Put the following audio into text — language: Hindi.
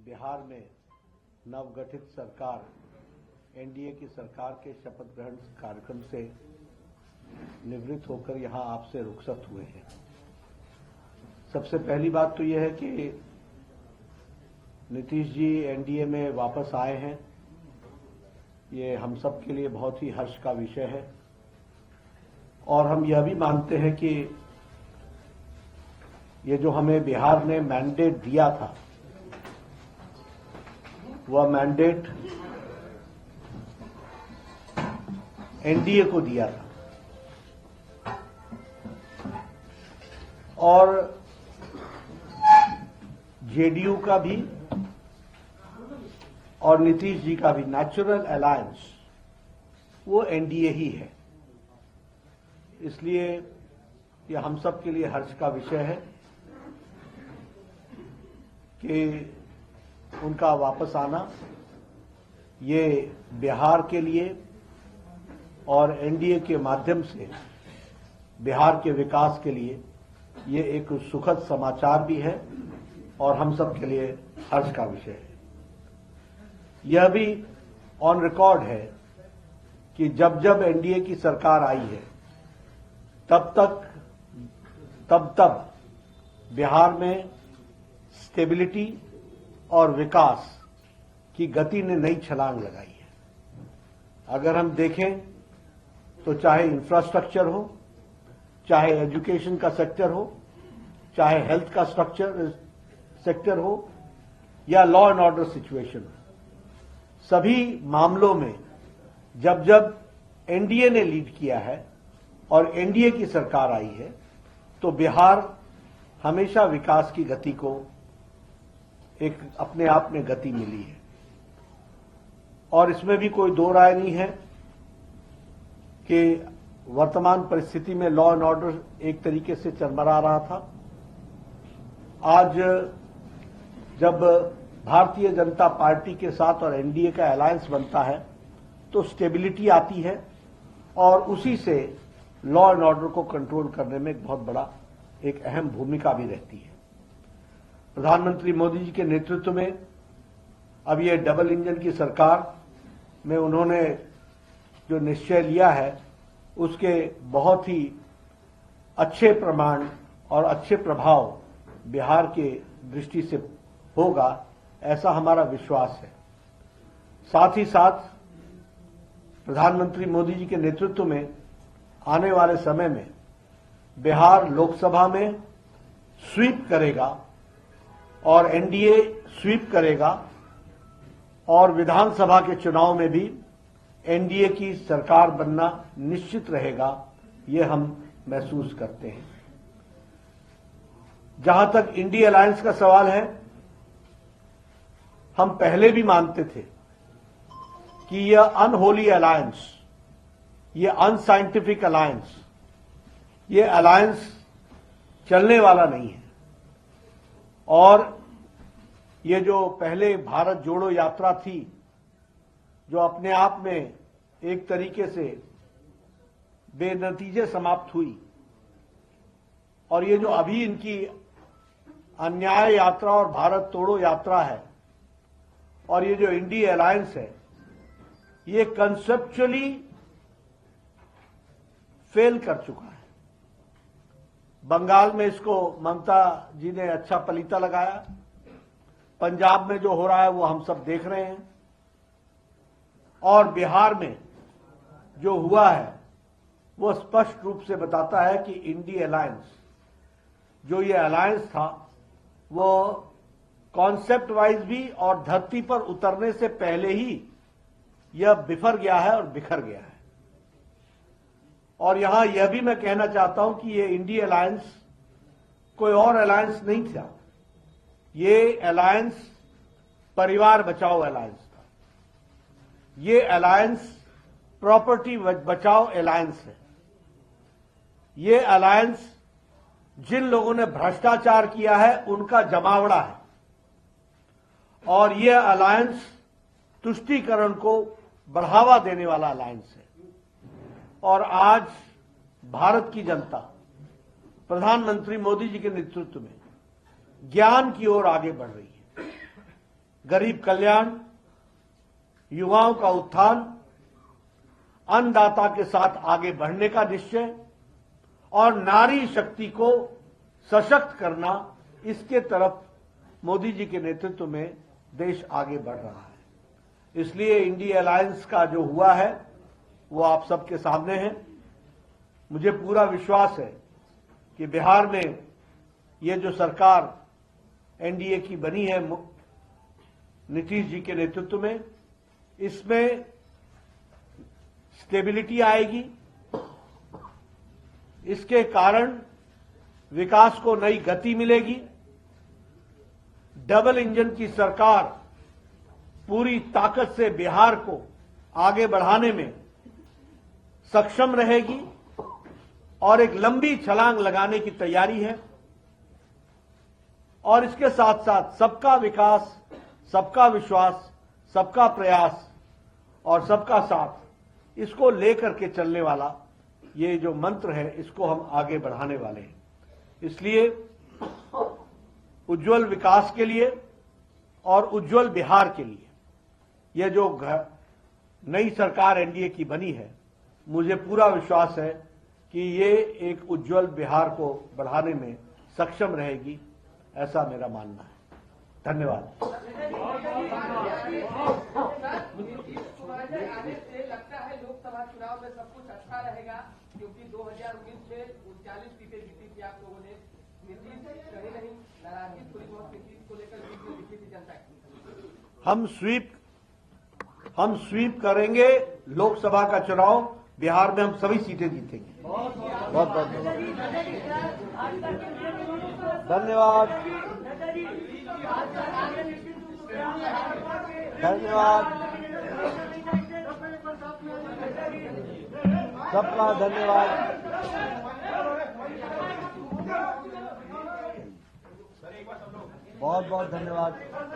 बिहार में नवगठित सरकार एनडीए की सरकार के शपथ ग्रहण कार्यक्रम से निवृत्त होकर यहां आपसे रुखसत हुए हैं। सबसे पहली बात तो यह है कि नीतीश जी एनडीए में वापस आए हैं। ये हम सब के लिए बहुत ही हर्ष का विषय है और हम यह भी मानते हैं कि ये जो हमें बिहार ने मैंडेट दिया था वह मैंडेट एनडीए को दिया था और जेडीयू का भी और नीतीश जी का भी नेचुरल अलायंस वो एनडीए ही है। इसलिए यह हम सब के लिए हर्ष का विषय है कि उनका वापस आना ये बिहार के लिए और एनडीए के माध्यम से बिहार के विकास के लिए ये एक सुखद समाचार भी है और हम सब के लिए हर्ष का विषय है। यह भी ऑन रिकॉर्ड है कि जब जब एनडीए की सरकार आई है तब बिहार में स्टेबिलिटी और विकास की गति ने नई छलांग लगाई है। अगर हम देखें तो चाहे इंफ्रास्ट्रक्चर हो, चाहे एजुकेशन का सेक्टर हो, चाहे हेल्थ का सेक्टर हो या लॉ एंड ऑर्डर सिचुएशन हो, सभी मामलों में जब जब एनडीए ने लीड किया है और एनडीए की सरकार आई है तो बिहार हमेशा विकास की गति को एक अपने आप में गति मिली है और इसमें भी कोई दो राय नहीं है कि वर्तमान परिस्थिति में लॉ एंड ऑर्डर एक तरीके से चरमरा रहा था। आज जब भारतीय जनता पार्टी के साथ और एनडीए का अलायंस बनता है तो स्टेबिलिटी आती है और उसी से लॉ एंड ऑर्डर को कंट्रोल करने में एक बहुत बड़ा एक अहम भूमिका भी रहती है। प्रधानमंत्री मोदी जी के नेतृत्व में अब ये डबल इंजन की सरकार में उन्होंने जो निश्चय लिया है उसके बहुत ही अच्छे प्रमाण और अच्छे प्रभाव बिहार के दृष्टि से होगा, ऐसा हमारा विश्वास है। साथ ही साथ प्रधानमंत्री मोदी जी के नेतृत्व में आने वाले समय में बिहार लोकसभा में स्वीप करेगा और एनडीए स्वीप करेगा और विधानसभा के चुनाव में भी एनडीए की सरकार बनना निश्चित रहेगा, ये हम महसूस करते हैं। जहां तक इंडिया अलायंस का सवाल है, हम पहले भी मानते थे कि यह अनहोली अलायंस, यह अनसाइंटिफिक अलायंस, यह अलायंस चलने वाला नहीं है और ये जो पहले भारत जोड़ो यात्रा थी जो अपने आप में एक तरीके से बेनतीजे समाप्त हुई और ये जो अभी इनकी अन्याय यात्रा और भारत तोड़ो यात्रा है और ये जो इंडिया अलायंस है, ये कंसेप्चुअली फेल कर चुका है। बंगाल में इसको ममता जी ने अच्छा पलीता लगाया, पंजाब में जो हो रहा है वो हम सब देख रहे हैं और बिहार में जो हुआ है वो स्पष्ट रूप से बताता है कि इंडिया अलायंस जो ये अलायंस था वो कॉन्सेप्ट वाइज भी और धरती पर उतरने से पहले ही यह बिफर गया है और बिखर गया है। और यहां यह भी मैं कहना चाहता हूं कि ये इंडिया अलायंस कोई और अलायंस नहीं था, ये अलायंस परिवार बचाओ अलायंस था। ये अलायंस प्रॉपर्टी बचाओ अलायंस है। ये अलायंस जिन लोगों ने भ्रष्टाचार किया है उनका जमावड़ा है और ये अलायंस तुष्टीकरण को बढ़ावा देने वाला अलायंस है। और आज भारत की जनता प्रधानमंत्री मोदी जी के नेतृत्व में ज्ञान की ओर आगे बढ़ रही है, गरीब कल्याण, युवाओं का उत्थान, अन्नदाता के साथ आगे बढ़ने का निश्चय और नारी शक्ति को सशक्त करना, इसके तरफ मोदी जी के नेतृत्व में देश आगे बढ़ रहा है। इसलिए इंडिया अलायंस का जो हुआ है वो आप सबके सामने है। मुझे पूरा विश्वास है कि बिहार में ये जो सरकार एनडीए की बनी है नीतीश जी के नेतृत्व में, इसमें स्टेबिलिटी आएगी। इसके कारण विकास को नई गति मिलेगी। डबल इंजन की सरकार पूरी ताकत से बिहार को आगे बढ़ाने में सक्षम रहेगी और एक लंबी छलांग लगाने की तैयारी है। और इसके साथ साथ सबका विकास, सबका विश्वास, सबका प्रयास और सबका साथ, इसको लेकर के चलने वाला ये जो मंत्र है, इसको हम आगे बढ़ाने वाले हैं। इसलिए उज्जवल विकास के लिए और उज्जवल बिहार के लिए ये जो नई सरकार एनडीए की बनी है, मुझे पूरा विश्वास है कि ये एक उज्जवल बिहार को बढ़ाने में सक्षम रहेगी, ऐसा मेरा मानना है। धन्यवाद। लगता है लोकसभा चुनाव में सब कुछ अच्छा रहेगा, क्योंकि 2019 में 39 सीटें जीती थी आप लोगों ने। नीतीश कहीं नहीं नाराजगी थोड़ी बहुत नीतीश को लेकर दिखी थी जनता की। हम स्वीप करेंगे लोकसभा का चुनाव। बिहार में हम सभी सीटें जीतेंगे। बहुत बहुत धन्यवाद। धन्यवाद सबका धन्यवाद। बहुत बहुत धन्यवाद।